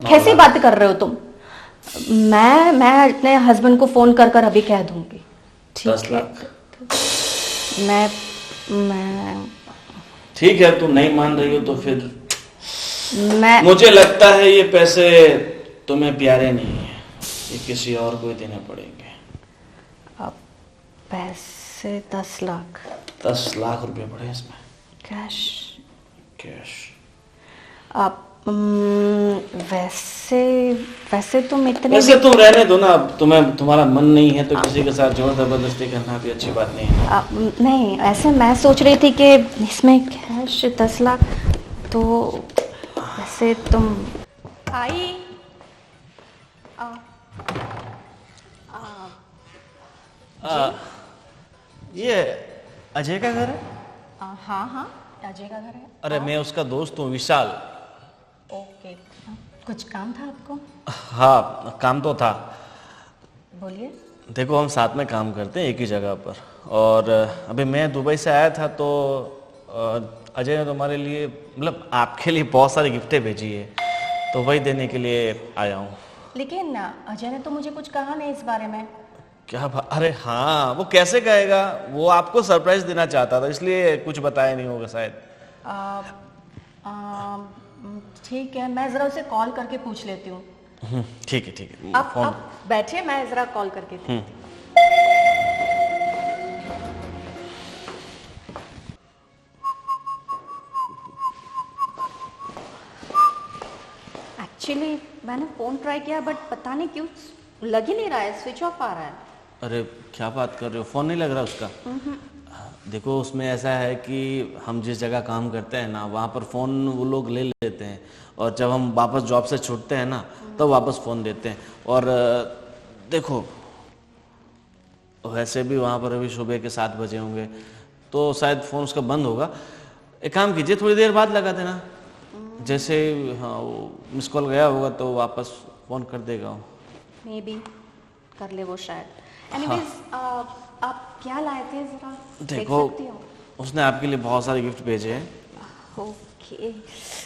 कैसी बात कर रहे हो तुम? मैं अपने हस्बैंड को फोन कर कर अभी कह दूंगी। 10 ठीक है। लाख मैं ठीक है, तुम नहीं मान रही हो तो फिर मैं मुझे लगता है ये पैसे तुम्हें प्यारे नहीं है, ये किसी और को ही देने पड़ेंगे। अब पैसे 10 लाख 10 लाख रुपए पड़े इसमें कैश। कैश। अब वैसे वैसे तुम इतने वैसे तुम रहने दो ना, अब तुम्हारा मन नहीं है तो किसी के साथ जोर जबरदस्ती करना भी अच्छी बात नहीं है। नहीं, ऐसे मैं सोच रही थी कि इसमें कैश 10 लाख तो वैसे तुम आई ये अजय का घर है? हाँ हाँ, अजय का घर है। अरे मैं उसका दोस्त हूँ, विशाल। ओके, कुछ काम था आपको? हाँ, काम तो था। बोलिए। देखो, हम साथ में काम करते हैं एक ही जगह पर, और अभी मैं दुबई से आया था तो अजय ने तुम्हारे लिए, मतलब आपके लिए बहुत सारी गिफ्टें भेजी है, तो वही देने के लिए आया हूँ। लेकिन अजय ने तो मुझे कुछ कहा नहीं इस बारे में। अरे हाँ, वो कैसे कहेगा, वो आपको सरप्राइज देना चाहता था इसलिए कुछ बताया नहीं होगा शायद। आ, आ, ठीक है, मैं ज़रा उसे कॉल करके पूछ लेती हूँ। ठीक है ठीक है, आप बैठिए, मैं ज़रा कॉल करके देखती हूँ। एक्चुअली मैंने फ़ोन ट्राई किया बट पता नहीं क्यों लग ही नहीं रहा है, स्विच ऑफ आ रहा है। अरे क्या बात कर रहे हो, फोन नहीं लग रहा उसका? देखो, उसमें ऐसा है कि हम जिस जगह काम करते हैं ना, वहाँ पर फ़ोन वो लोग ले लेते हैं, और जब हम वापस जॉब से छूटते हैं ना, तब वापस फ़ोन देते हैं। और देखो, वैसे भी वहाँ पर अभी सुबह के 7 बजे होंगे, तो शायद फ़ोन उसका बंद होगा। एक काम कीजिए, थोड़ी देर बाद लगा देना, जैसे हाँ वो मिस कॉल गया होगा तो वापस फ़ोन कर देगा वो। मे बी कर ले वो शायद। एनीवेज, आप क्या लाए थे ज़रा देख देखो, सकती हो? उसने आपके लिए बहुत सारे गिफ्ट भेजे हैं। ओके,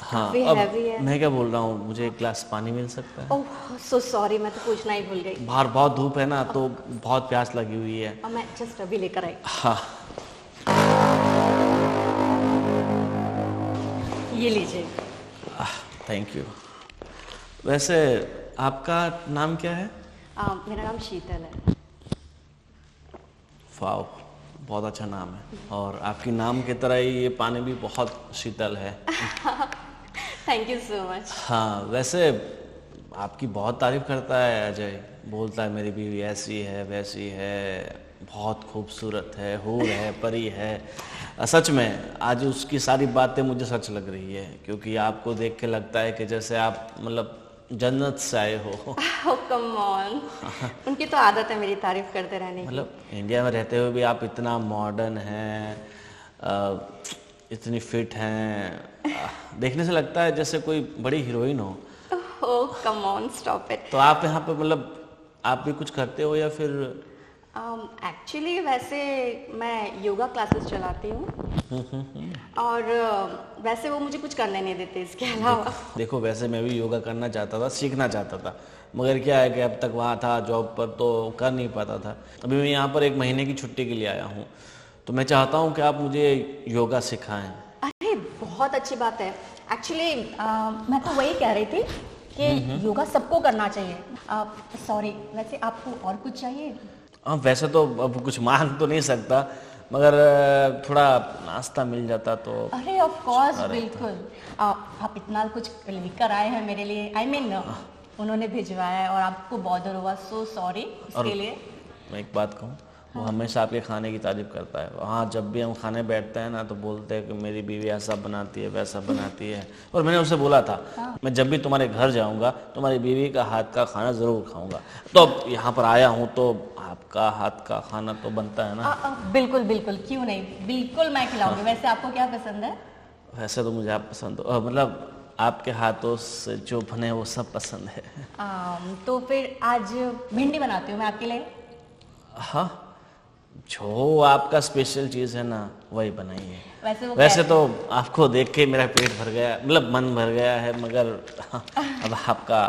हाँ, काफी अब हैवी है। मैं क्या बोल रहा हूँ, मुझे एक गिलास पानी मिल सकता है? ओह सो सॉरी, मैं तो पूछना ही भूल गई। बाहर बहुत धूप है ना, तो बहुत प्यास लगी हुई है। और मैं जस्ट अभी लेकर आई। हाँ, ये लीजिए। Thank you. वैसे आपका नाम क्या है? मेरा नाम शीतल है। वाओ, बहुत अच्छा नाम है, और आपकी नाम की तरह ही ये पानी भी बहुत शीतल है। Thank you so much. हाँ, वैसे आपकी बहुत तारीफ करता है अजय, बोलता है मेरी बीवी ऐसी है वैसी है, बहुत खूबसूरत है, हूर है, परी है। सच में आज उसकी सारी बातें मुझे सच लग रही है, क्योंकि आपको देख के लगता है कि जैसे आप मतलब जन्नत से आए हो। ओह कम ऑन, उनकी तो आदत है मेरी तारीफ करते रहने की। मतलब इंडिया में रहते हुए भी आप इतना मॉडर्न हैं, इतनी फिट हैं, देखने से लगता है जैसे कोई बड़ी हीरोइन हो। ओह कम ऑन, स्टॉप इट। तो आप यहाँ पे मतलब आप भी कुछ करते हो या फिर? एक्चुअली वैसे मैं योगा क्लासेस चलाती हूँ, और वैसे वो मुझे कुछ करने नहीं देते इसके अलावा। देखो, वैसे मैं भी योगा करना चाहता था, सीखना चाहता था, मगर क्या है कि अब तक वहाँ था जॉब पर तो कर नहीं पाता था। अभी मैं यहाँ पर 1 महीने की छुट्टी के लिए आया हूँ, तो मैं चाहता हूँ कि आप मुझे योगा सिखाएं। अरे बहुत अच्छी बात है। एक्चुअली मैं तो वही कह रही थी कि योगा सबको करना चाहिए। सॉरी, वैसे आपको और कुछ चाहिए? हाँ, वैसे तो अब कुछ मांग तो नहीं सकता, मगर थोड़ा नाश्ता मिल जाता तो। अरे ऑफ कोर्स, बिल्कुल। आप इतना कुछ लेकर आए हैं मेरे लिए, आई मीन उन्होंने भिजवाया है और आपको बॉदर हुआ, सो सॉरी इसके लिए। मैं एक बात कहूँ, वो हमेशा आपके खाने की तारीफ करता है। वहाँ जब भी हम खाने बैठते हैं ना, तो बोलते हैं कि मेरी बीवी ऐसा बनाती है वैसा बनाती है, और मैंने उसे बोला था मैं जब भी तुम्हारे घर जाऊँगा तुम्हारी बीवी का हाथ का खाना ज़रूर खाऊँगा। तो अब यहाँ पर आया हूँ तो आपका हाथ का खाना तो बनता है ना। बिल्कुल बिल्कुल, क्यों नहीं, बिल्कुल मैं खिलाऊंगी। वैसे आपको क्या पसंद है? वैसे तो मुझे आप पसंद हो, मतलब आपके हाथों से जो बने वो सब पसंद है। तो फिर आज भिंडी बनाती हूँ मैं आपके लिए। हाँ, जो आपका स्पेशल चीज़ है ना वही बनाइए। वैसे तो आपको देख के मेरा पेट भर गया, मतलब मन भर गया है, मगर अब आपका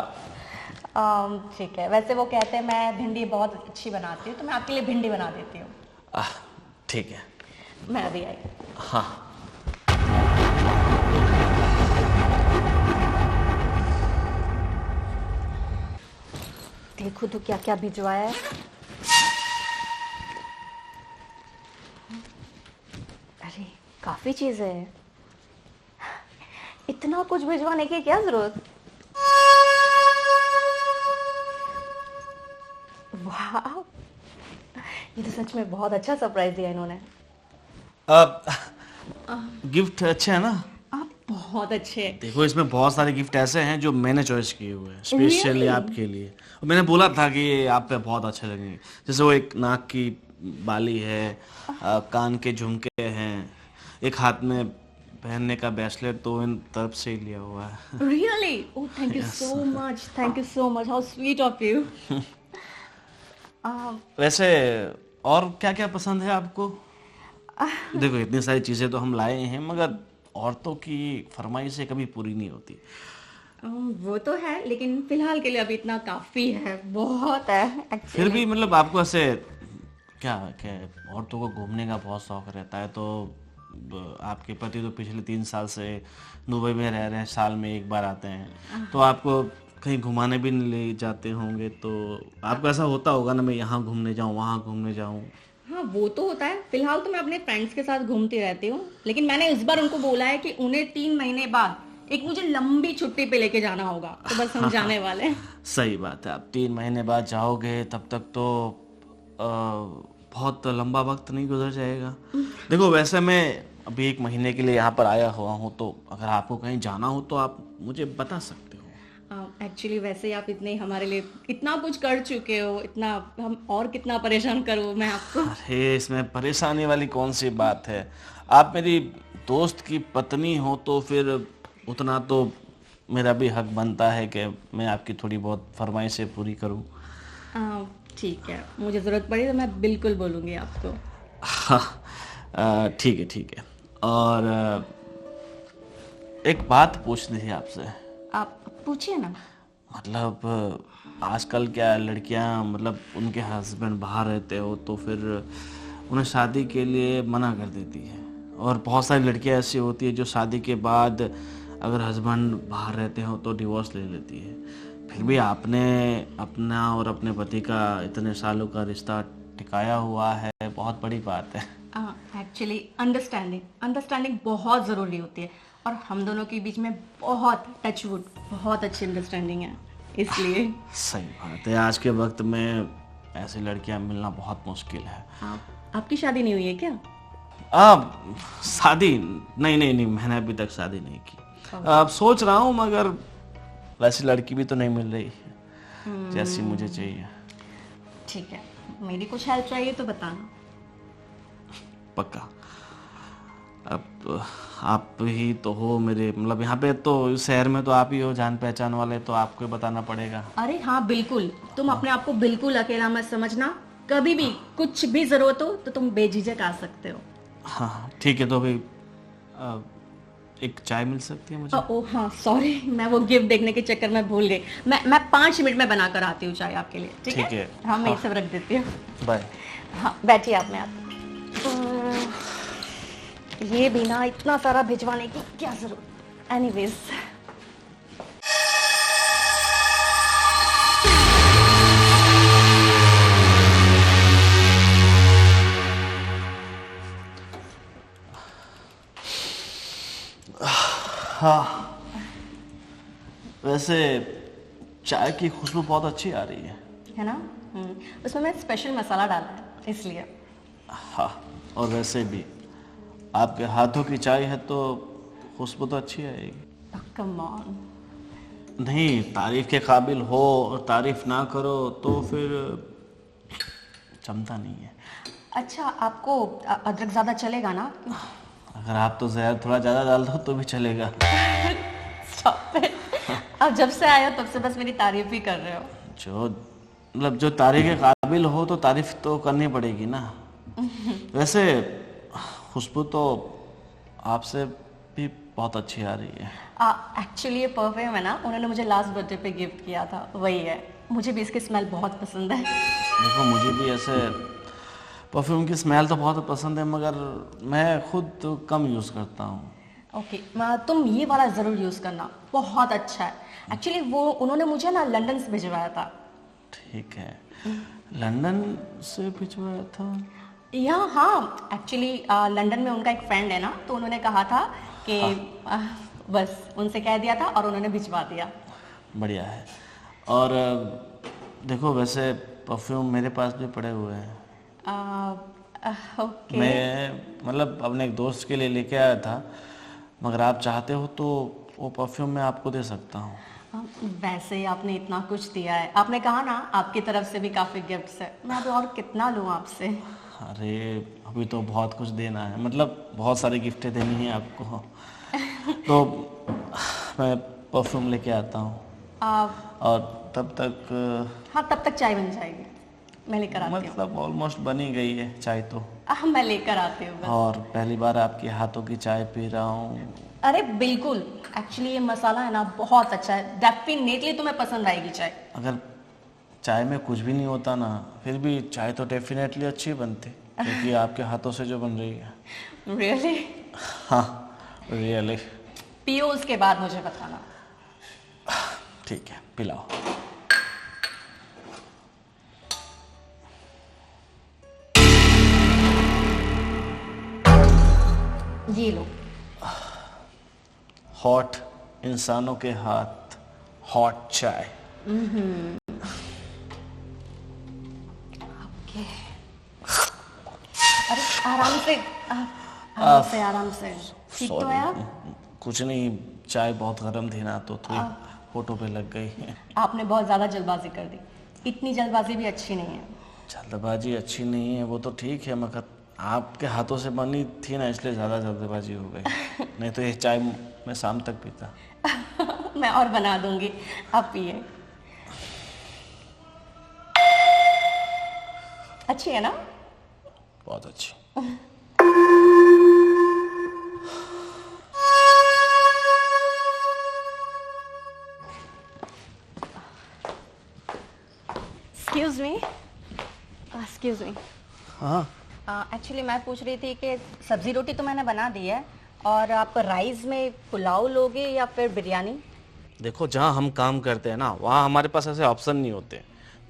ठीक है। वैसे वो कहते हैं मैं भिंडी बहुत अच्छी बनाती हूँ, तो मैं आपके लिए भिंडी बना देती हूँ। ठीक है। मैं अभी आई। हाँ। देखो तो क्या क्या भिजवाया है। अरे काफी चीजें हैं, इतना कुछ भिजवाने की क्या जरूरत। वाह, ये तो सच में बहुत अच्छा सरप्राइज दिया इन्होंने। गिफ्ट अच्छे है ना? आप बहुत अच्छे हैं। देखो इसमें बहुत सारे गिफ्ट ऐसे हैं जो मैंने चॉइस किए हुए हैं स्पेशली Really? आपके लिए, और मैंने बोला था कि ये आप पे बहुत अच्छे लगेंगे। जैसे वो एक नाक की बाली है, कान के झुमके हैं, एक हाथ में पहनने का ब्रेसलेट तो इन तरफ से ही लिया हुआ है। Really? Oh, thank you so much. Thank you so much. How sweet of you. वैसे और क्या क्या पसंद है आपको? देखो इतनी सारी चीजें तो हम लाए हैं, मगर औरतों की फरमाइशें कभी पूरी नहीं होती। वो तो है, लेकिन फिलहाल के लिए अभी इतना काफी है, बहुत है actually. फिर भी मतलब आपको ऐसे क्या औरतों को घूमने का बहुत शौक रहता है, तो आपके पति तो पिछले 3 साल से दुबई में रह रहे हैं, साल में एक बार आते हैं, तो आपको कहीं घुमाने भी नहीं ले जाते होंगे, तो आपको ऐसा होता होगा ना मैं यहाँ घूमने जाऊँ वहाँ घूमने जाऊँ। हाँ वो तो होता है। फिलहाल तो मैं अपने फ्रेंड्स के साथ घूमती रहती हूँ, लेकिन मैंने इस बार उनको बोला है कि उन्हें 3 महीने बाद एक मुझे लंबी छुट्टी पे लेके जाना होगा, तो बस हम जाने वाले हैं। सही बात है, आप 3 महीने बाद जाओगे तब तक तो बहुत लंबा वक्त नहीं गुजर जाएगा। देखो वैसे मैं अभी 1 महीने के लिए यहाँ पर आया हुआ हूँ, तो अगर आपको कहीं जाना हो तो आप मुझे बता सकते हो। एक्चुअली वैसे आप इतने हमारे लिए इतना कुछ कर चुके हो, इतना हम और कितना परेशान करूँ मैं आपको। अरे इसमें परेशानी वाली कौन सी बात है, आप मेरी दोस्त की पत्नी हो तो फिर उतना तो मेरा भी हक बनता है कि मैं आपकी थोड़ी बहुत फरमाइशें पूरी करूं। ठीक है, मुझे ज़रूरत पड़ी तो मैं बिल्कुल बोलूँगी आपको। हाँ ठीक है। और एक बात पूछनी थी आपसे। आप पूछिए ना। मतलब आजकल क्या लड़कियां, मतलब उनके हस्बैंड बाहर रहते हो तो फिर उन्हें शादी के लिए मना कर देती है, और बहुत सारी लड़कियां ऐसी होती है जो शादी के बाद अगर हस्बैंड बाहर रहते हो तो डिवोर्स ले लेती है। फिर भी आपने अपना और अपने पति का इतने सालों का रिश्ता टिकाया हुआ है, बहुत बड़ी बात है। एक्चुअली अंडरस्टैंडिंग बहुत ज़रूरी होती है, और हम दोनों के बीच में बहुत टचवुड बहुत अच्छी अंडरस्टैंडिंग है, इसलिए। सही बात है, आज के वक्त में ऐसी लड़कियां मिलना बहुत मुश्किल है। आपकी शादी नहीं हुई है क्या? शादी नहीं, मैंने अभी तक शादी नहीं की। अब सोच रहा हूँ, मगर वैसी लड़की भी तो नहीं मिल रही है जैसी मुझे चाहिए। ठीक है, मेरी कुछ हेल्प चाहिए तो बताना। पक्का। अब आप ही तो हो मेरे, मतलब यहाँ पे तो इस शहर में तो आप ही हो जान पहचान वाले, तो आपको बताना पड़ेगा। अरे हाँ बिल्कुल, तुम अपने आप को बिल्कुल अकेला मत समझना। कभी भी कुछ भी जरूरत हो तो तुम बेझिझक आ सकते हो। हाँ ठीक है, तो अभी एक चाय मिल सकती है मुझे? ओह हाँ सॉरी, मैं वो गिफ्ट देखने के चक्कर में भूल गई। मैं 5 मिनट में बनाकर आती हूँ चाय आपके लिए। ठीक है? हाँ मैं ये सब रख देती हूँ। बाय। हाँ बैठिए आप में आप। ये भी ना इतना सारा भिजवाने की क्या जरूरत। एनीवेज हाँ, वैसे चाय की खुशबू बहुत अच्छी आ रही है ना। उसमें मैं स्पेशल मसाला डाला है इसलिए। हाँ, और वैसे भी आपके हाथों की चाय है तो खुशबू तो अच्छी आएगी। Come on. नहीं, तारीफ के काबिल हो और तारीफ ना करो तो फिर जमता नहीं है। अच्छा आपको अदरक ज़्यादा चलेगा ना? अगर आप तो जहर थोड़ा ज़्यादा डाल दो तो भी चलेगा। Stop it. अब जब से आया तब से बस मेरी तारीफ ही कर रहे हो। जो तारीफ के काबिल हो तो तारीफ तो करनी पड़ेगी ना। वैसे खुशबू तो आपसे भी बहुत अच्छी आ रही है। एक्चुअली ये परफ्यूम है ना, उन्होंने मुझे लास्ट बर्थडे पे गिफ्ट किया था, वही है। मुझे भी इसकी स्मेल बहुत पसंद है। देखो मुझे भी ऐसे परफ्यूम की स्मेल तो बहुत पसंद है, मगर मैं खुद तो कम यूज़ करता हूँ। ओके, तुम ये वाला ज़रूर यूज़ करना, बहुत अच्छा है। एक्चुअली वो उन्होंने मुझे ना लंदन से भिजवाया था। ठीक है, लंदन से भिजवाया था? या हाँ, एक्चुअली लंदन में उनका एक फ्रेंड है ना, तो उन्होंने कहा था कि बस उनसे कह दिया था और उन्होंने भिजवा दिया। बढ़िया है। और देखो वैसे परफ्यूम मेरे पास भी पड़े हुए हैं। ओके। मैं मतलब अपने एक दोस्त के लिए लेके आया था, मगर आप चाहते हो तो वो परफ्यूम मैं आपको दे सकता हूँ। वैसे ही आपने इतना कुछ दिया है, आपने कहा ना आपकी तरफ से भी काफ़ी गिफ्ट्स है, मैं अभी और कितना लूँ आपसे। अरे अभी तो बहुत कुछ देना है, मतलब बहुत सारी गिफ्टें देनी है आपको। तो मैं परफ्यूम लेके आता हूँ और तब तक हाँ, तब तक चाय बन जाएगी, मैं लेकर आती हूँ। मतलब ऑलमोस्ट बन ही गई है चाय तो। मैं लेकर आती हूँ बस। और पहली बार आपके हाथों की चाय पी रहा हूँ। अरे बिल्कुल, एक्चुअली ये मसाला है ना बहुत अच्छा है, डेफिनेटली तुम्हें पसंद आएगी चाय। अगर चाय में कुछ भी नहीं होता ना, फिर भी चाय तो डेफिनेटली अच्छी बनती, क्योंकि आपके हाथों से जो बन रही है। रियली? हाँ रियली। पियो, उसके बाद मुझे बताना। ठीक है, पिलाओ। ये लो। हॉट इंसानों के हाथ, हॉट चाय। ओके। अरे आराम से, आराम से, आराम से। ठीक तो है आप? कुछ नहीं, चाय बहुत गर्म थी ना, तो थोड़ी होठों पे लग गई है। आपने बहुत ज़्यादा जल्दबाजी कर दी, इतनी जल्दबाजी भी अच्छी नहीं है। जल्दबाजी अच्छी नहीं है वो तो ठीक है, मगर आपके हाथों से बनी थी ना, इसलिए ज़्यादा जल्दबाजी हो गई। नहीं तो ये चाय मैं शाम तक पीता। मैं और बना दूंगी, आप पिए। अच्छी है ना? बहुत अच्छी। Excuse me, excuse me. हाँ एक्चुअली मैं पूछ रही थी कि सब्जी रोटी तो मैंने बना दी है, और आप राइस में पुलाव लोगे या फिर बिरयानी? देखो, जहाँ हम काम करते हैं ना, वहाँ हमारे पास ऐसे ऑप्शन नहीं होते,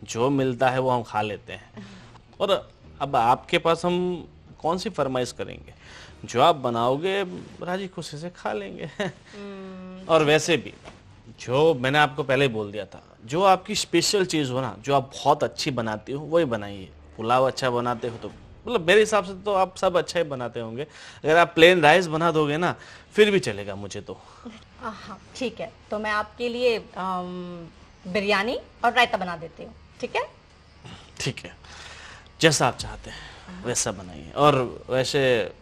जो मिलता है वो हम खा लेते हैं। और अब आपके पास हम कौन सी फरमाइश करेंगे, जो आप बनाओगे राजी खुशी से खा लेंगे। और वैसे भी जो मैंने आपको पहले ही बोल दिया था, जो आपकी स्पेशल चीज़ हो ना, जो आप बहुत अच्छी बनाती हो वही बनाइए। पुलाव अच्छा बनाते हो तो मतलब मेरे हिसाब से तो आप सब अच्छा ही बनाते होंगे। अगर आप प्लेन राइस बना दोगे ना, फिर भी चलेगा मुझे तो। हाँ ठीक है, तो मैं आपके लिए बिरयानी और रायता बना देती हूँ, ठीक है? ठीक है, जैसा आप चाहते हैं वैसा बनाइए। और वैसे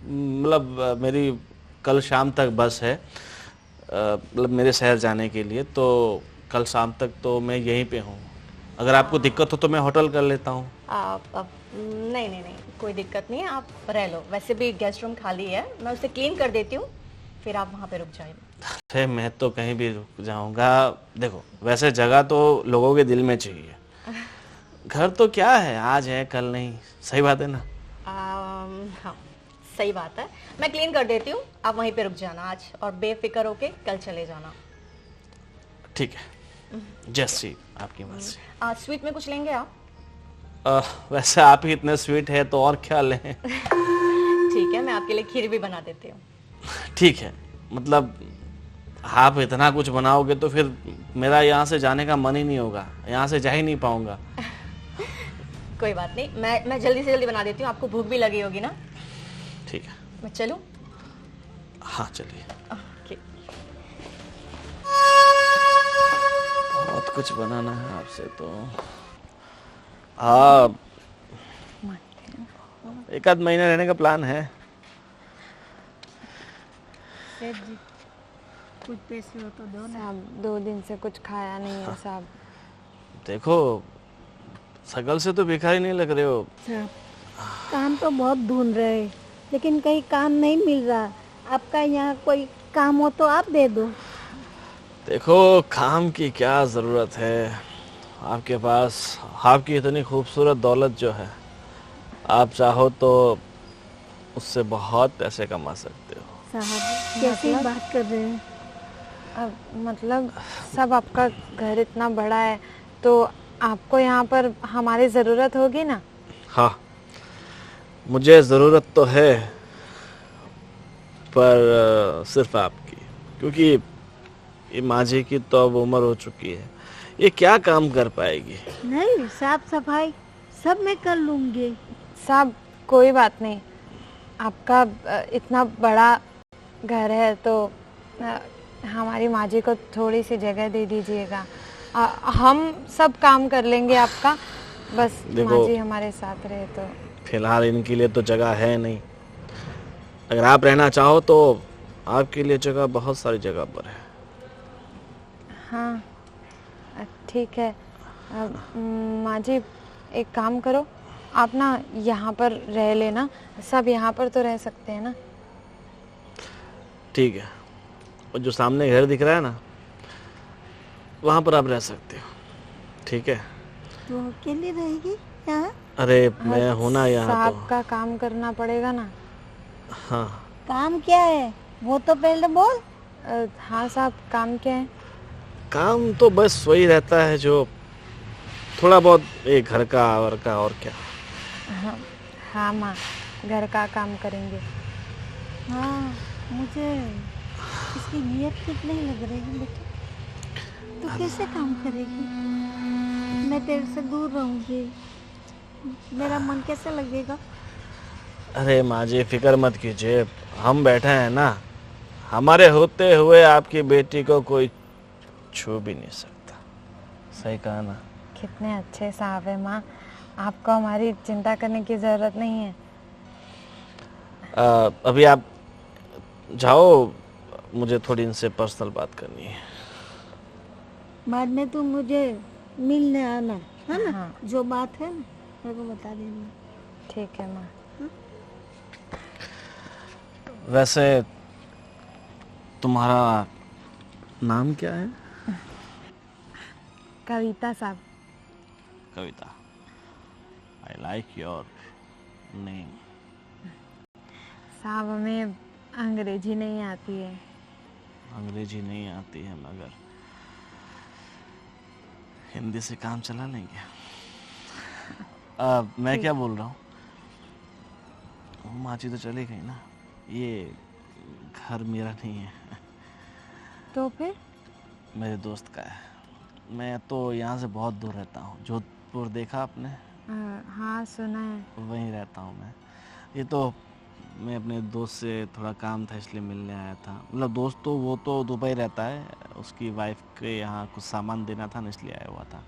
मतलब मेरी कल शाम तक बस है, मतलब मेरे शहर जाने के लिए, तो कल शाम तक तो मैं यहीं पे हूँ। अगर आपको दिक्कत हो तो मैं होटल कर लेता हूँ। नहीं नहीं नहीं, कोई दिक्कत नहीं है, आप रह लो। वैसे भी गेस्ट रूम खाली है, मैं उसे क्लीन कर देती हूँ, फिर आप वहाँ पे रुक जाइए। अरे मैं तो कहीं भी रुक जाऊँगा। देखो वैसे जगह तो लोगों के दिल में चाहिए, घर तो क्या है, आज है कल नहीं। सही बात है ना? हाँ सही बात है, मैं क्लीन कर देती हूँ, आप वहीं पे रुक जाना आज, और बेफिक्र होके कल चले जाना। ठीक है, जैसी आपकी मर्जी। स्वीट में कुछ लेंगे आप? वैसे आप ही इतने स्वीट है तो और क्या लें। ठीक है, मैं आपके लिए खीर भी बना देती हूँ। ठीक है, मतलब आप इतना कुछ बनाओगे तो फिर मेरा यहाँ से जाने का मन ही नहीं होगा, यहाँ से जा ही नहीं पाऊंगा। कोई बात नहीं, मैं जल्दी से जल्दी बना देती हूँ, आपको भूख भी लगी होगी ना? ठीक है, मैं चलूँ? हाँ चलिए। ओके। बहुत कुछ बनाना है आपसे तो। हाँ, एक आध महीना रहने का प्लान है। कुछ पैसे हो तो दो ना। साहब 2 दिन से कुछ खाया नहीं है साहब। देखो शकल से तो भिखारी नहीं लग रहे हो। साहब काम तो बहुत ढूंढ रहे हैं, लेकिन कहीं काम नहीं मिल रहा। आपका यहाँ कोई काम हो तो आप दे दो। देखो काम की क्या ज़रूरत है, आपके पास आपकी इतनी खूबसूरत दौलत जो है, आप चाहो तो उससे बहुत पैसे कमा सकते हो। साहब कैसी बात कर रहे हैं? अब मतलब सब आपका घर इतना बड़ा है तो आपको यहाँ पर हमारी ज़रूरत होगी ना। हाँ, मुझे ज़रूरत तो है, पर सिर्फ आपकी, क्योंकि ये माझी की तो अब उम्र हो चुकी है, ये क्या काम कर पाएगी। नहीं, साफ सफाई सब मैं कर लूंगी। साहब कोई बात नहीं, आपका इतना बड़ा घर है तो हमारी माँ जी को थोड़ी सी जगह दे दीजिएगा। हम सब काम कर लेंगे आपका, बस माँ जी हमारे साथ रहे तो। फिलहाल इनके लिए तो जगह है नहीं, अगर आप रहना चाहो तो आपके लिए जगह बहुत सारी जगह पर है। हाँ ठीक है। माँ जी एक काम करो, आप ना यहाँ पर रह लेना, सब यहाँ पर तो रह सकते हैं ना। ठीक है, और जो सामने घर दिख रहा है ना, वहाँ पर आप रह सकते हो, ठीक है। तो अकेले रहेगी यहाँ? अरे मैं हूं ना यहाँ साहब तो। का काम करना पड़ेगा ना। हाँ, काम क्या है वो तो पहले बोल। हाँ साहब काम क्या है? काम तो बस वही रहता है जो थोड़ा बहुत एक घर का और का, और क्या। हाँ माँ, घर का काम करेंगे। हाँ, मुझे इसकी नीयत ठीक नहीं लग रही है बेटा। तो कैसे काम करेगी? मैं तेरे से दूर रहूंगी, मेरा मन कैसे लगेगा? अरे माँ जी फिक्र मत कीजिए, हम बैठे हैं ना, हमारे होते हुए आपकी बेटी को कोई छू भी नहीं सकता। सही कहा ना? कितने अच्छे साहब है माँ, आपको हमारी चिंता करने की ज़रूरत नहीं है। अभी आप जाओ, मुझे थोड़ी इनसे पर्सनल बात करनी है। बाद में तुम मुझे मिलने आना, है ना? हाँ। जो बात है ना मेरे को बता देना। ठीक है माँ। वैसे तुम्हारा नाम क्या है? कविता साहब। कविता, आई लाइक योर नेम। साहब हमें अंग्रेजी नहीं आती है। अंग्रेजी नहीं आती है मगर हिंदी से काम चला लेंगे। मैं क्या बोल रहा हूँ, माँ जी तो चली गई ना, ये घर मेरा नहीं है, तो फिर? मेरे दोस्त का है। मैं तो यहाँ से बहुत दूर रहता हूँ, जोधपुर देखा आपने? हाँ सुना है। वहीं रहता हूँ मैं। ये तो मैं अपने दोस्त से थोड़ा काम था इसलिए मिलने आया था। मतलब दोस्त तो वो तो दुबई रहता है, उसकी वाइफ के यहाँ कुछ सामान देना था ना, इसलिए आया हुआ था।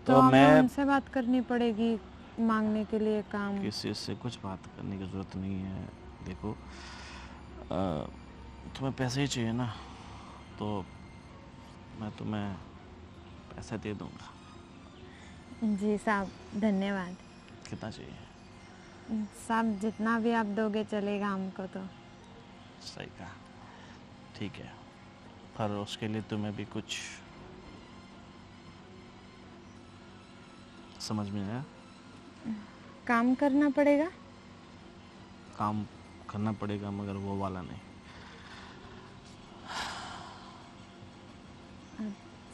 तो हमें उनसे बात करनी पड़ेगी मांगने के लिए काम। किसी से कुछ बात करने की ज़रूरत नहीं है। देखो तुम्हें पैसे ही चाहिए ना, तो मैं तुम्हें पैसे दे दूँगा। जी साहब धन्यवाद। कितना चाहिए? साहब जितना भी आप दोगे चलेगा हमको तो। सही कहा, ठीक है, पर उसके लिए तुम्हें भी कुछ समझ में आया? काम करना पड़ेगा। काम करना पड़ेगा मगर वो वाला नहीं।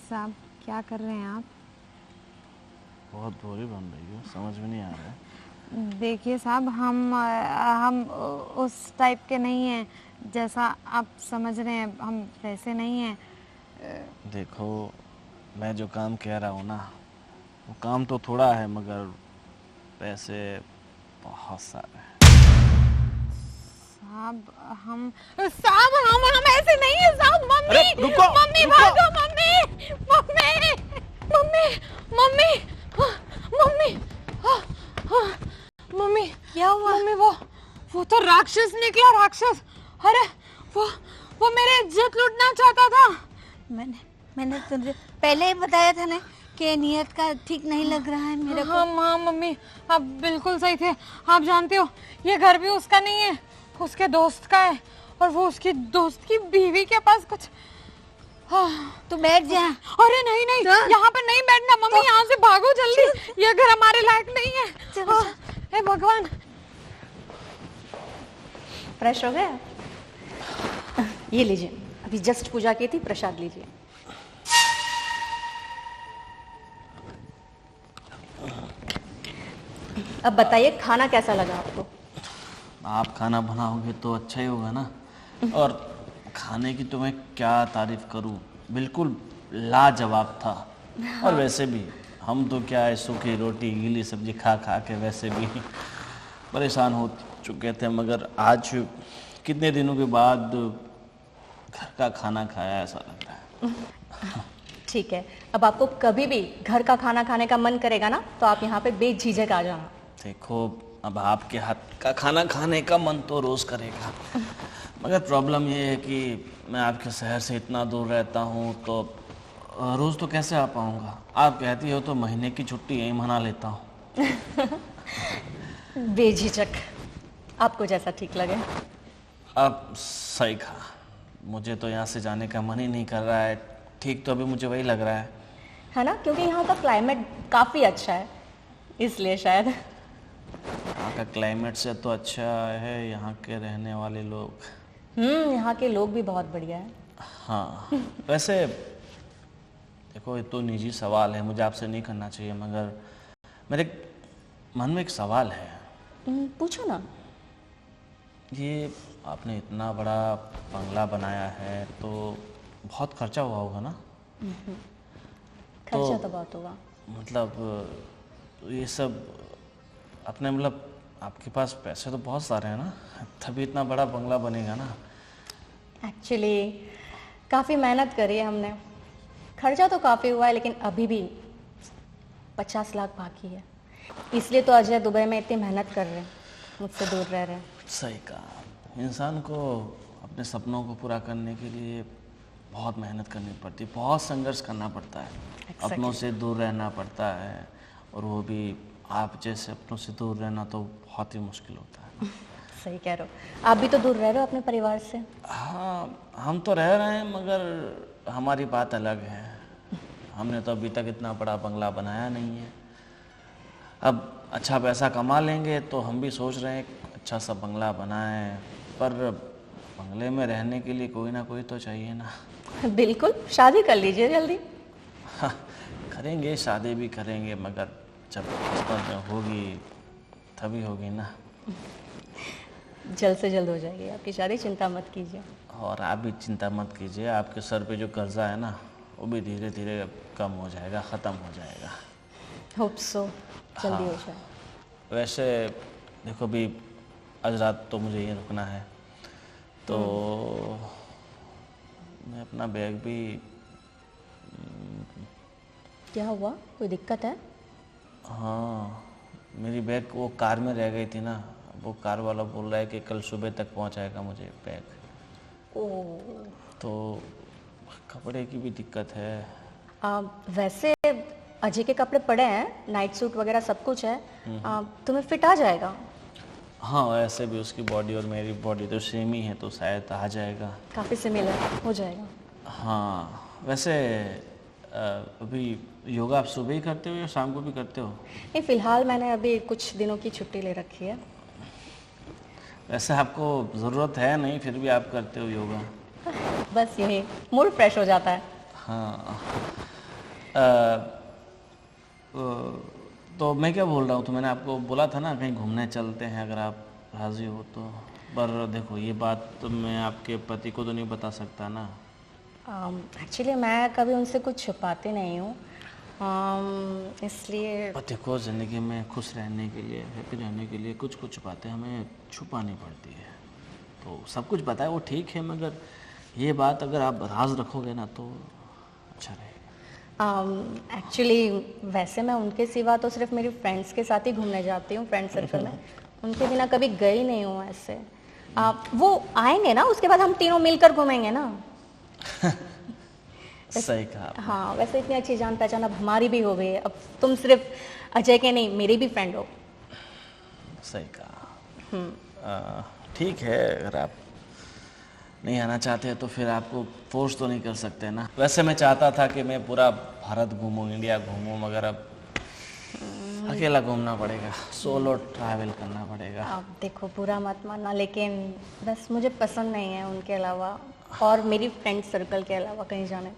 साहब क्या कर रहे हैं आप? बहुत भोरी बन रही हो, समझ में नहीं आ रहा है। देखिए साहब हम उस टाइप के नहीं हैं जैसा आप समझ रहे हैं, हम वैसे नहीं हैं। देखो मैं जो काम कह रहा हूँ ना, वो काम तो थोड़ा है मगर पैसे बहुत सारे हैं। साहब हम ऐसे नहीं है साहब। मम्मी, अरे रुको, मम्मी रुको। भागो, mummy mummy mummy mummy mummy mummy क्या हुआ? मम्मी वो तो राक्षस निकला, राक्षस। अरे वो मेरे इज्जत लूटना चाहता था। मैंने तुझे पहले ही बताया था ना कि नियत का ठीक नहीं लग रहा है मेरे को। हाँ मम्मी, आप बिल्कुल सही थे। आप जानते हो ये घर भी उसका नहीं है, उसके दोस्त का है, और वो उसकी दोस्त की बीवी के पास कुछ। तू बैठ जा। अरे नहीं नहीं, यहाँ पर नहीं बैठना मम्मी, यहाँ से भागो जल्दी, ये घर हमारे लायक नहीं है। चलो, हे भगवान। फ्रेश हो गया? ये लीजिए, अभी जस्ट पूजा की थी, प्रसाद लीजिए। अब बताइए खाना कैसा लगा आपको? आप खाना बनाओगे तो अच्छा ही होगा ना। और खाने की तो मैं क्या तारीफ करूं, बिल्कुल लाजवाब था। और वैसे भी हम तो क्या है, सूखी रोटी गीली सब्जी खा खा के वैसे भी परेशान हो चुके थे, मगर आज कितने दिनों के बाद घर का खाना खाया ऐसा लगता है। ठीक है, अब आपको कभी भी घर का खाना खाने का मन करेगा ना, तो आप यहाँ पे बेझिझक आ जाना। देखो, अब आपके हाथ का खाना खाने का मन तो रोज़ करेगा, मगर प्रॉब्लम ये है कि मैं आपके शहर से इतना दूर रहता हूँ, तो रोज़ तो कैसे आ पाऊँगा। आप कहती हो तो महीने की छुट्टी यहीं मना लेता हूँ। बेझिझक, आपको जैसा ठीक लगे। अब सही कहा, मुझे तो यहाँ से जाने का मन ही नहीं कर रहा है। ठीक तो अभी मुझे वही लग रहा है ना, क्योंकि यहाँ का क्लाइमेट काफ़ी अच्छा है, इसलिए शायद। यहाँ का क्लाइमेट से तो अच्छा है यहाँ के रहने वाले लोग। यहाँ के लोग भी बहुत बढ़िया है। हाँ, वैसे देखो, ये तो निजी सवाल है, मुझे आपसे नहीं करना चाहिए, मगर मेरे मन में एक सवाल है। पूछो ना। ये आपने इतना बड़ा बंगला बनाया है तो बहुत खर्चा हुआ होगा ना? खर्चा तो बहुत होगा। मतलब ये सब अपने, मतलब आपके पास पैसे तो बहुत सारे हैं ना, तभी इतना बड़ा बंगला बनेगा ना। एक्चुअली काफ़ी मेहनत करी है हमने, खर्चा तो काफ़ी हुआ है, लेकिन अभी भी 50 लाख बाकी है। इसलिए तो अजय दुबई में इतनी मेहनत कर रहे हैं, मुझसे दूर रह रहे हैं। सही कहा, इंसान को अपने सपनों को पूरा करने के लिए बहुत मेहनत करनी पड़ती है, बहुत संघर्ष करना पड़ता है। Exactly. अपनों से दूर रहना पड़ता है, और वो भी आप जैसे अपनों से दूर रहना तो बहुत ही मुश्किल होता है। सही कह रहे हो, आप भी तो दूर रह रहे हो अपने परिवार से। हाँ, हम तो रह रहे हैं, मगर हमारी बात अलग है। हमने तो अभी तक इतना बड़ा बंगला बनाया नहीं है। अब अच्छा पैसा कमा लेंगे तो हम भी सोच रहे हैं अच्छा सा बंगला बनाएं, पर बंगले में रहने के लिए कोई ना कोई तो चाहिए ना। बिल्कुल, शादी कर लीजिए जल्दी। हाँ, करेंगे, शादी भी करेंगे, मगर जब किस्मत में होगी तभी होगी ना। जल्द से जल्द हो जाएगी आपकी शादी, चिंता मत कीजिए। और आप भी चिंता मत कीजिए, आपके सर पे जो कर्जा है ना, वो भी धीरे धीरे कम हो जाएगा, ख़त्म हो जाएगा। होप सो जल्दी हो जाए। वैसे देखो, भी आज रात तो मुझे यहीं रुकना है, तो मैं अपना बैग भी। क्या हुआ, कोई दिक्कत है? हाँ, मेरी बैग वो कार में रह गई थी ना, वो कार वाला बोल रहा है कि कल सुबह तक पहुंचाएगा मुझे बैग। ओह, तो कपड़े की भी दिक्कत है। वैसे अजय के कपड़े पड़े हैं, नाइट सूट वगैरह सब कुछ है, तुम्हें फिट आ जाएगा। हाँ, वैसे भी उसकी बॉडी और मेरी बॉडी तो सेम ही है, तो शायद आ जाएगा। काफ़ी सिमिलर हो जाएगा। हाँ, वैसे अभी योगा आप सुबह ही करते हो या शाम को भी करते हो? नहीं, फिलहाल मैंने अभी कुछ दिनों की छुट्टी ले रखी है। वैसे आपको ज़रूरत है नहीं, फिर भी आप करते हो योगा? बस यही, मूड फ्रेश हो जाता है। हाँ। तो मैं क्या बोल रहा हूँ, तो मैंने आपको बोला था ना कहीं घूमने चलते हैं, अगर आप राज़ी हो तो। पर देखो, ये बात तो मैं आपके पति को तो नहीं बता सकता ना। एक्चुअली मैं कभी उनसे कुछ छुपाती नहीं हूँ, इसलिए। और देखो, ज़िंदगी में खुश रहने के लिए, हैप्पी रहने के लिए कुछ कुछ बातें हमें छुपानी पड़ती है। तो सब कुछ बताए वो ठीक है, मगर ये बात अगर आप राज रखोगे ना तो अच्छा रहेगा। एक्चुअली वैसे मैं उनके सिवा तो सिर्फ मेरी फ्रेंड्स के साथ ही घूमने जाती हूँ, फ्रेंड सर्कल में। उनके बिना कभी गई नहीं हूँ ऐसे। वो आएंगे ना, उसके बाद हम तीनों मिलकर घूमेंगे ना। सही कहा आपने। हाँ, वैसे इतनी अच्छी जान पहचान अब हमारी भी हो गई है। अब तुम सिर्फ अजय के नहीं, मेरी भी फ्रेंड हो। सही कहा। ठीक है, अगर आप नहीं आना चाहते हैं तो फिर आपको फोर्स तो नहीं कर सकते ना। वैसे मैं चाहता था कि मैं पूरा भारत घूमूं, इंडिया घूमूं, मगर अब अकेला घूमना पड़ेगा, सोलो ट्रैवल करना पड़ेगा। अब देखो, बुरा मत मानना, लेकिन बस मुझे पसंद नहीं है उनके अलावा और मेरी फ्रेंड सर्कल के अलावा कहीं जाने।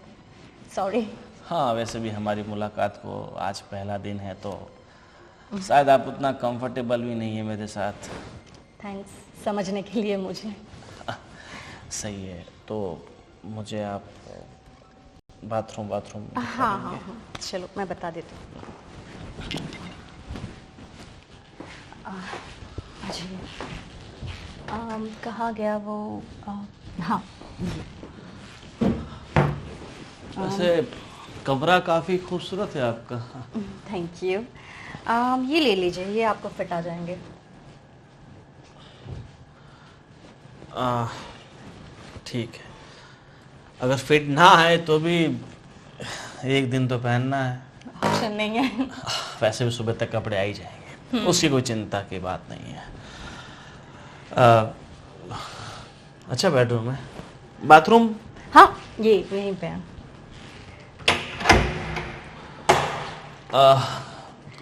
सॉरी। हाँ, वैसे भी हमारी मुलाकात को आज पहला दिन है तो शायद आप उतना कंफर्टेबल भी नहीं है मेरे साथ। थैंक्स समझने के लिए मुझे। सही है, तो मुझे आप बाथरूम हाँ हाँ हाँ, चलो मैं बता देती हूँ। जी, कहाँ गया वो? हाँ, वैसे कमरा काफ़ी खूबसूरत है आपका। Thank you. ये ले लीजिए, ये आपको फिट आ जाएंगे। ठीक है, अगर फिट ना है तो भी एक दिन तो पहनना है। ऑप्शन नहीं है। वैसे भी सुबह तक कपड़े आ ही जाएंगे, उसकी कोई चिंता की बात नहीं है। अच्छा बेडरूम है, बाथरूम? हाँ, ये यहीं पे है।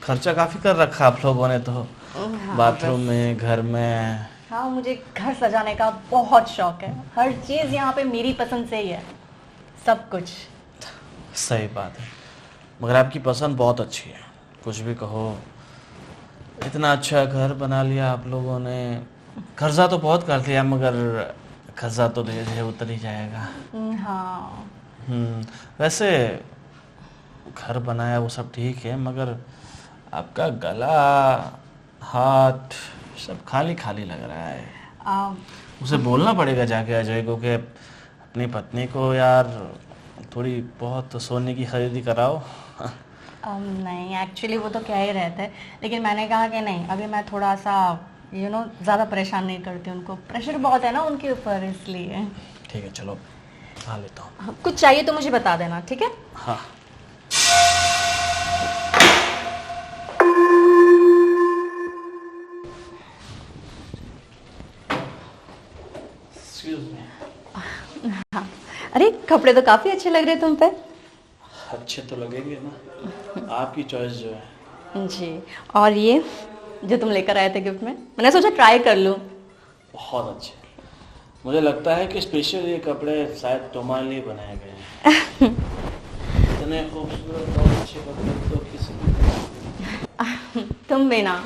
खर्चा काफ़ी कर रखा आप लोगों ने तो। हाँ, बाथरूम में, घर में। हाँ, मुझे घर सजाने का बहुत शौक है। हर चीज़ यहाँ पे मेरी पसंद से ही है, सब कुछ। सही बात है, मगर आपकी पसंद बहुत अच्छी है, कुछ भी कहो। इतना अच्छा घर बना लिया आप लोगों ने। कर्जा तो बहुत कर लिया, मगर कर्जा तो धीरे धीरे उतर ही जाएगा। हाँ, वैसे घर बनाया वो सब ठीक है, मगर आपका गला, हाथ सब खाली खाली लग रहा है। उसे बोलना पड़ेगा जाके अजय को कि अपनी पत्नी को यार थोड़ी बहुत सोने की खरीदी कराओ। नहीं, एक्चुअली वो तो क्या ही रहता है, लेकिन मैंने कहा कि नहीं, अभी मैं थोड़ा सा ज़्यादा परेशान नहीं करती उनको। प्रेशर बहुत है ना उनके ऊपर, इसलिए। ठीक है, चलो खा लेता हूँ। कुछ चाहिए तो मुझे बता देना, ठीक है? हाँ। हाँ, अरे कपड़े तो काफ़ी अच्छे लग रहे तुम पे। अच्छे तो लगेंगे ना, आपकी चॉइस जो है। जी, और ये जो तुम लेकर आए थे गिफ्ट में, मैंने सोचा ट्राई कर लूँ। बहुत अच्छे, मुझे लगता है कि स्पेशल ये कपड़े शायद तुम्हारे लिए बनाए गए हैं। इतने खूबसूरत और अच्छे कपड़े तो किसी भी। तुम भी ना,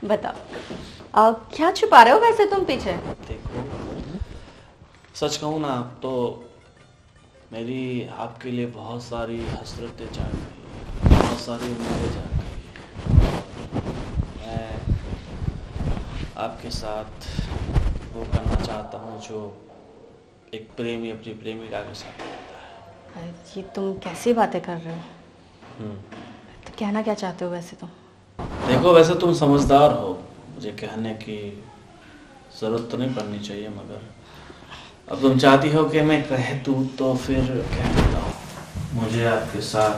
बताओ क्या छुपा रहे हो वैसे तुम पीछे? देखो, सच कहूँ ना तो मेरी आपके लिए बहुत सारी हसरतें जाग गई, बहुत सारी उम्मीदें जाग गई। मैं आपके साथ वो करना चाहता हूँ जो एक प्रेमी अपनी प्रेमिका के साथ करता है। ये तुम कैसी बातें कर रहे हो? तो कहना क्या चाहते हो वैसे तुम? देखो, वैसे तुम समझदार हो, मुझे कहने की ज़रूरत तो नहीं पड़नी चाहिए, मगर अब तुम चाहती हो कि मैं कह दूँ तो फिर कह देता हूँ। मुझे आपके साथ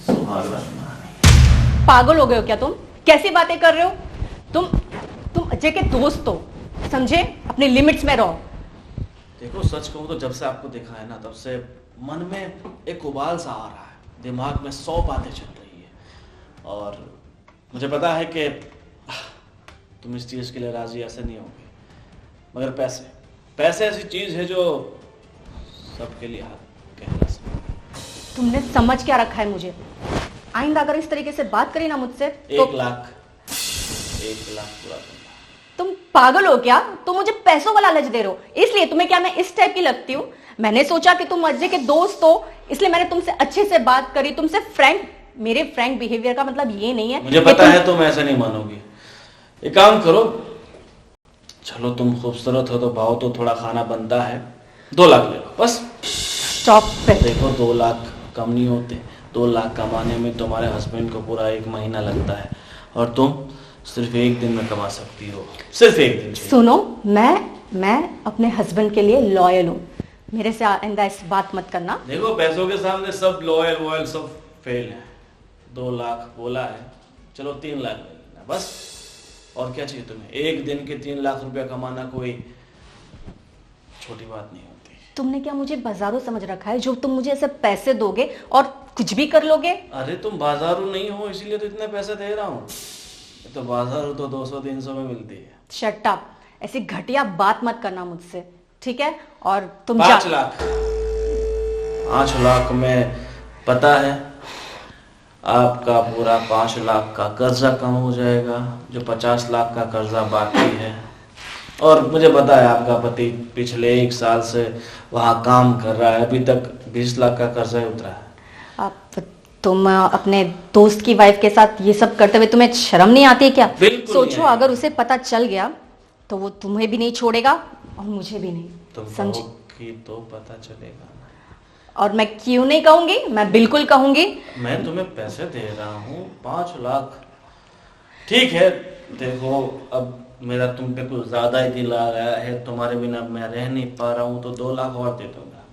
सुहाग रखना है। पागल हो गए हो क्या तुम? कैसी बातें कर रहे हो तुम अजय के दोस्त हो, समझे? अपने लिमिट्स में रहो। देखो, सच कहूँ तो जब से आपको देखा है ना, तब से मन में एक उबाल सा आ रहा है, दिमाग में 100 बातें चल रही है, और मुझे पता है कि तुम इस चीज़ के लिए राजी ऐसे नहीं होगी, मगर पैसे ऐसी चीज़ है जो सबके लिए हाथ कहना सकती। तुमने समझ क्या रखा है मुझे? आइंदा अगर इस तरीके से बात करी ना मुझसे तो 1 लाख पूरा दूंगा। तुम पागल हो क्या? तुम मुझे पैसों का लालच दे रहे हो, इसलिए तुम्हें क्या मैं इस टाइप की लगती हूँ? मैंने सोचा कि तुम अजय के दोस्त हो, इसलिए मैंने तुमसे अच्छे से बात करी, तुमसे मेरे फ्रैंक बिहेवियर का मतलब ये नहीं है। मुझे पता है तुम ऐसे नहीं मानोगी। एक काम करो, चलो तुम खूबसूरत हो तो भाव तो थोड़ा खाना बनता है, 2 लाख ले लो बस। स्टॉप पे। देखो, 2 लाख कम नहीं होते। 2 लाख कमाने में तुम्हारे हस्बैंड को पूरा 1 महीना लगता है, और तुम सिर्फ 1 दिन में कमा सकती हो, सिर्फ 1 दिन। सुनो, मैं अपने हस्बैंड के लिए लॉयल हूँ। मेरे से आइंदा इस बात मत करना। देखो पैसों के सामने सब लॉयल वॉयल सब फेल है। 2 लाख बोला है, चलो 3 लाख ले लेना बस। और क्या चाहिए तुम्हें? एक दिन के 3 लाख रुपया कमाना कोई छोटी बात नहीं होती। तुमने क्या मुझे बाजारू समझ रखा है जो तुम मुझे ऐसे पैसे दोगे और कुछ भी कर लोगे? अरे तुम बाजारू नहीं हो इसीलिए तो इतने पैसे दे रहा हूँ। तो बाजारू तो 200-300 में मिलती है। शट अप, ऐसी घटिया बात मत करना मुझसे, ठीक है? और तुम 5 लाख 5 लाख में पता है आपका पूरा 5 लाख का कर्जा कम हो जाएगा, जो 50 लाख का कर्जा बाकी है। और मुझे पता है आपका पति पिछले 1 साल से वहाँ काम कर रहा है, अभी तक 20 लाख का कर्जा ही उतरा है। अब तुम अपने दोस्त की वाइफ के साथ ये सब करते हुए तुम्हें शर्म नहीं आती है क्या? बिल्कुल सोचो नहीं। अगर उसे पता चल गया तो वो तुम्हें भी नहीं छोड़ेगा और मुझे भी नहीं। तुम समझ? कहोगी तो पता चलेगा ना। और मैं क्यों नहीं कहूंगी, मैं बिल्कुल कहूंगी। मैं तुम्हें पैसे दे रहा हूँ 5 लाख, ठीक है। देखो अब मेरा तुम पे कुछ ज्यादा ही दिल आ गया है, तुम्हारे बिना मैं रह नहीं पा रहा हूँ, तो 2 लाख और दे दूंगा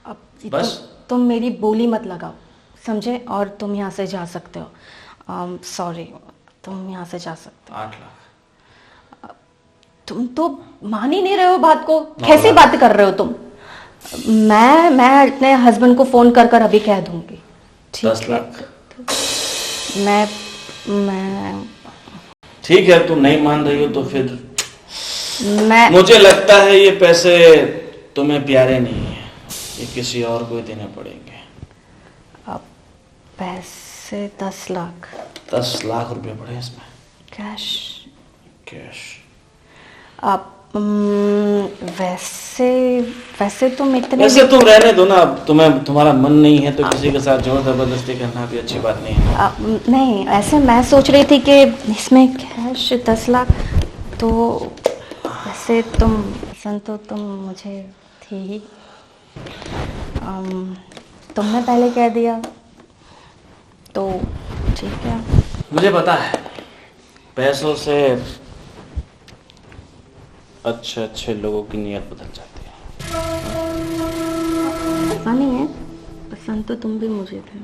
अब बस। तुम मेरी बोली मत लगाओ, समझे? और तुम यहाँ से जा सकते हो। सॉरी, तुम यहाँ से जा सकते 8 लाख हो। तुम तो मान ही नहीं रहे हो बात को। 9 कैसी लाख। बात कर रहे हो तुम? मैं अपने हस्बैंड को फोन कर कर अभी कह दूंगी, 10 ठीक है? लाख मैं ठीक है। तुम नहीं मान रही हो तो फिर मैं मुझे लगता है ये पैसे तुम्हें प्यारे नहीं है, ये किसी और को ही देने पड़ेंगे। अब पैसे 10 लाख 10 लाख रुपए पड़े इसमें कैश। कैश। अब वैसे तुम इतने वैसे तुम रहने दो ना, अब तुम्हारा मन नहीं है तो किसी के साथ जोर जबरदस्ती करना भी अच्छी बात नहीं है। नहीं, ऐसे मैं सोच रही थी कि इसमें कैश 10 लाख तो वैसे पसंद तो तुम मुझे थी ही। तुमने पहले कह दिया तो ठीक है। मुझे पता है पैसों से अच्छे अच्छे लोगों की नीयत बदल जाती है। ऐसा नहीं है, पसंद तो तुम भी मुझे थे।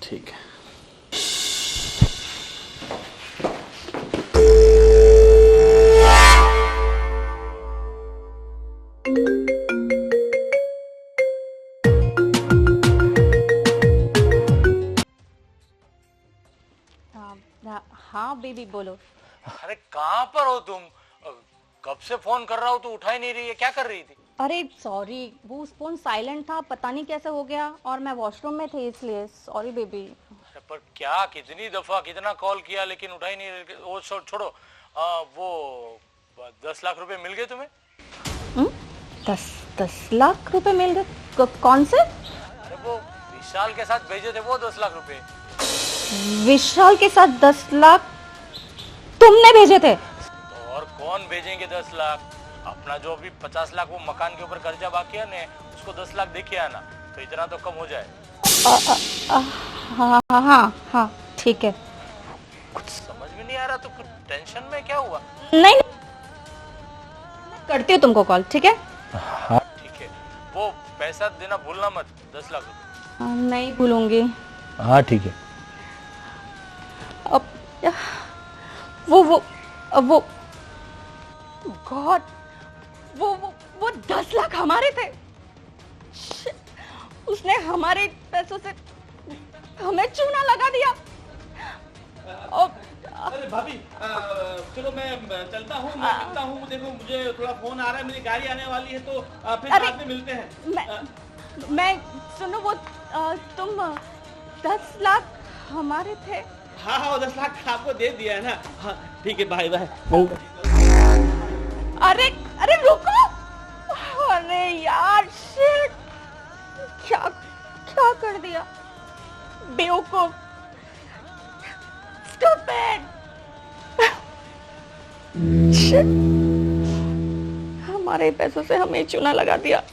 ठीक है। हाँ बेबी बोलो। अरे कहाँ पर हो तुम? कब से फोन कर रहा हूँ तो उठा ही नहीं रही है, क्या कर रही थी? अरे सॉरी, वो फोन साइलेंट था, पता नहीं कैसे हो गया, और मैं वॉशरूम में थी इसलिए। Sorry baby. अरे पर क्या, कितनी दफा कितना कॉल किया लेकिन उठा ही नहीं रही। वो छोड़ो, वो 10 लाख रुपए मिल गए तुम्हें? 10 लाख रुपए मिल गए? कौन से? अरे वो विशाल के साथ भेजे थे वो 10 लाख रुपए। विशाल के साथ 10 लाख तुमने भेजे थे? तो और कौन भेजेंगे 10 लाख? अपना जो अभी 50 लाख वो मकान के ऊपर कर्जा बाकी है ना, उसको 10 लाख देखिए आना, तो इतना तो कम हो जाए। हाँ हाँ हाँ ठीक है। कुछ समझ में नहीं आ रहा तो कुछ टेंशन में क्या हुआ? नहीं, करती हूँ तुमको कॉल, ठीक है? ठीक है, वो पैसा देना भूलना मत, 10 लाख रुपए। नहीं भूलूंगी। हाँ ठीक है। अब वो गॉड, वो 10 लाख हमारे थे। Shit, उसने हमारे पैसों से हमें चूना लगा दिया। अरे भाभी, चलो मैं चलता हूँ, मैं मिलता हूँ। देखो मुझे थोड़ा फोन आ रहा है, मेरी गाड़ी आने वाली है, तो फिर बाद में मिलते हैं। मैं सुनो, वो तुम 10 लाख हमारे थे। हाँ हाँ, 10 लाख आपको दे दिया है ना। हाँ ठीक है, बाय बाय। अरे रुको, अरे यार शिट, क्या कर दिया, बेवकूफ, स्टूपिड। शिट, हमारे पैसों से हमें चूना लगा दिया।